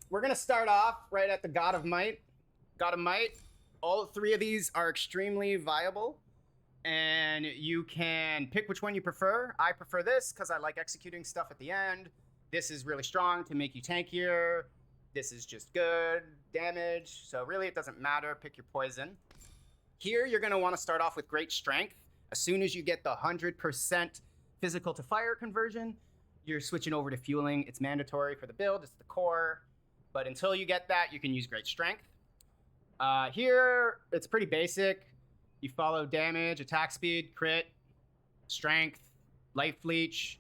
we're going to start off right at the God of Might. God of Might. All three of these are extremely viable, and you can pick which one you prefer. I prefer this because I like executing stuff at the end. This is really strong to make you tankier. This is just good damage. So really, it doesn't matter. Pick your poison. Here, you're going to want to start off with great strength. As soon as you get the 100% physical to fire conversion, you're switching over to fueling. It's mandatory for the build. It's the core. But until you get that, you can use great strength. Here, it's pretty basic. You follow damage, attack speed, crit, strength, life leech,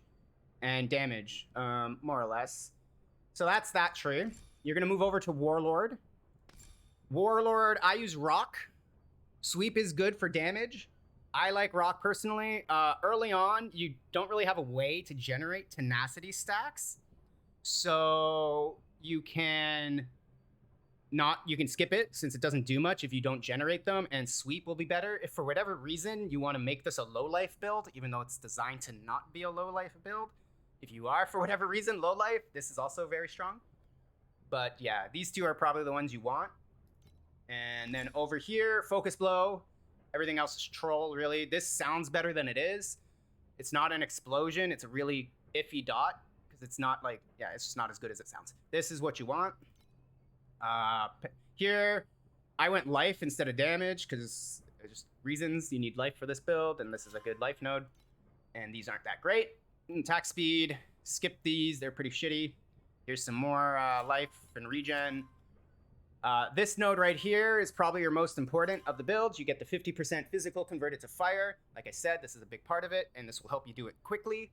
and damage, more or less. So that's that tree. You're going to move over to Warlord. Warlord, I use rock. Sweep is good for damage. I like rock personally. Early on, you don't really have a way to generate tenacity stacks. So you can skip it since it doesn't do much if you don't generate them, and sweep will be better. If for whatever reason you want to make this a low life build, even though it's designed to not be a low life build, if you are for whatever reason low life, this is also very strong. But yeah, these two are probably the ones you want. And then over here, focus blow. Everything else is troll, really. This sounds better than it is. It's not an explosion. It's a really iffy dot because it's not like, yeah, it's just not as good as it sounds. This is what you want. Here, I went life instead of damage because just reasons. You need life for this build, and this is a good life node. And these aren't that great. Attack speed, skip these. They're pretty shitty. Here's some more life and regen. This node right here is probably your most important of the builds. You get the 50% physical converted to fire. Like I said, this is a big part of it, and this will help you do it quickly.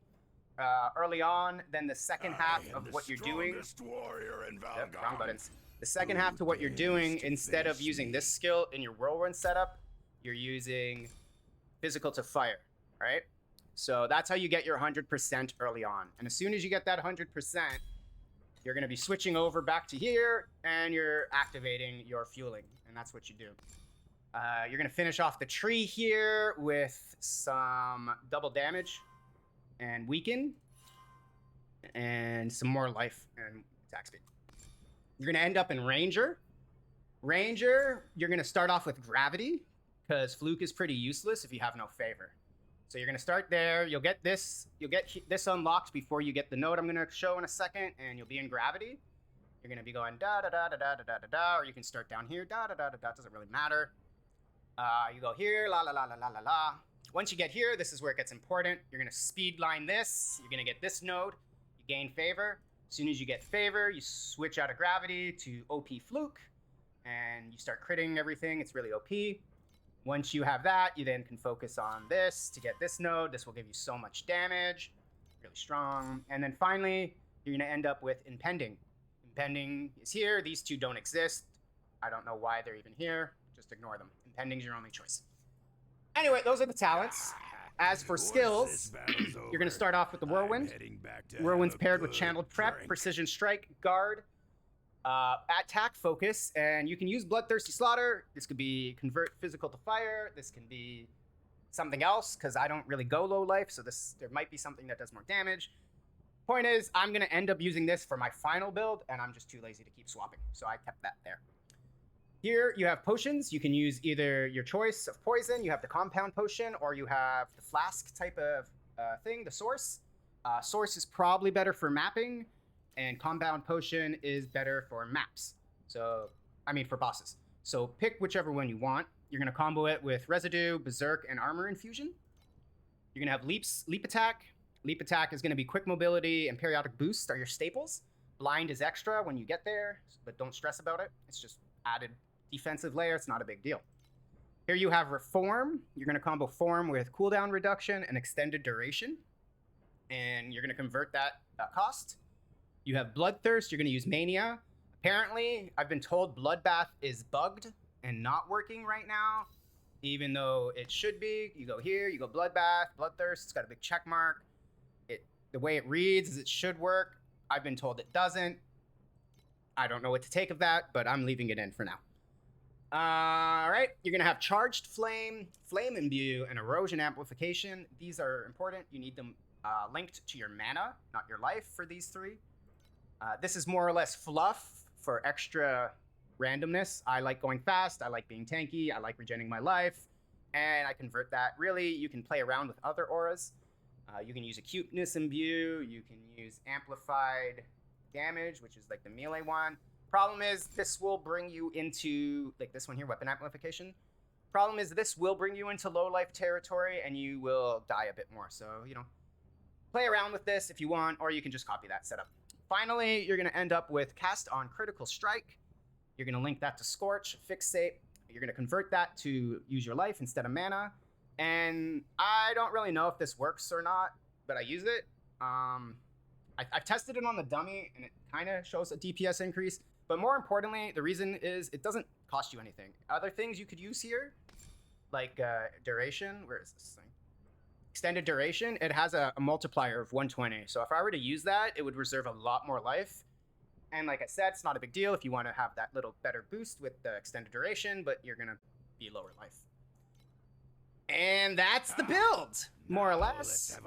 Early on, then the second half of what you're doing. Yep, wrong buttons. The second half to what you're doing, instead of using this skill in your whirlwind setup, you're using physical to fire, right? So that's how you get your 100% early on. And as soon as you get that 100%, you're going to be switching over back to here, and you're activating your fueling, and that's what you do. You're going to finish off the tree here with some double damage and weaken, and some more life and attack speed. You're going to end up in Ranger. Ranger, you're going to start off with Gravity, because Fluke is pretty useless if you have no favor. So you're going to start there. You'll get this unlocked before you get the node I'm going to show in a second, and you'll be in Gravity. You're going to be going da-da-da-da-da-da-da-da, or you can start down here, da-da-da-da-da, doesn't really matter. You go here, la-la-la-la-la-la-la. Once you get here, this is where it gets important. You're going to speed line this. You're going to get this node. You gain favor. As soon as you get favor, you switch out of Gravity to OP Fluke, and you start critting everything. It's really OP. Once you have that, you then can focus on this to get this node. This will give you so much damage. Really strong. And then finally, you're going to end up with Impending. Impending is here. These two don't exist. I don't know why they're even here. Just ignore them. Impending's your only choice. Anyway, those are the talents. As for skills, you're going to start off with the Whirlwind. Whirlwind's paired with Channeled Prep, Precision Strike, Guard, attack focus, and you can use Bloodthirsty Slaughter. This could be convert physical to fire. This can be something else because I don't really go low life, so there might be something that does more damage. Point is, I'm going to end up using this for my final build, and I'm just too lazy to keep swapping, so I kept that there. Here you have potions. You can use either your choice of poison. You have the compound potion, or you have the flask type of thing, the source. Source is probably better for mapping, and compound potion is better for maps. So, I mean for bosses. So pick whichever one you want. You're going to combo it with Residue, Berserk, and Armor Infusion. You're going to have leap attack. Leap attack is going to be quick mobility and periodic boost are your staples. Blind is extra when you get there, but don't stress about it. It's just added defensive layer. It's not a big deal. Here you have Reform. You're going to combo Form with cooldown reduction and extended duration. And you're going to convert that cost. You have Bloodthirst. You're going to use Mania. Apparently, I've been told Bloodbath is bugged and not working right now, even though it should be. You go here, you go Bloodbath, Bloodthirst. It's got a big check mark. The way it reads is it should work. I've been told it doesn't. I don't know what to take of that, but I'm leaving it in for now. All right, you're going to have Charged Flame, Flame Imbue, and Erosion Amplification. These are important. You need them linked to your mana, not your life for these three. This is more or less fluff for extra randomness. I like going fast, I like being tanky, I like regenerating my life, and I convert that. Really, you can play around with other auras. You can use acuteness imbue, you can use amplified damage, which is like the melee one. Problem is, this will bring you into, like this one here, weapon amplification. Problem is, this will bring you into low life territory, and you will die a bit more. So, you know, play around with this if you want, or you can just copy that setup. Finally, you're going to end up with Cast on Critical Strike. You're going to link that to Scorch, Fixate. You're going to convert that to use your life instead of mana. And I don't really know if this works or not, but I use it. I've tested it on the dummy, and it kind of shows a DPS increase. But more importantly, the reason is it doesn't cost you anything. Other things you could use here, like duration. Where is this thing? Extended duration. It has a multiplier of 120. So if I were to use that, it would reserve a lot more life. And like I said, it's not a big deal if you want to have that little better boost with the extended duration, but you're going to be lower life. And that's the build, more or less.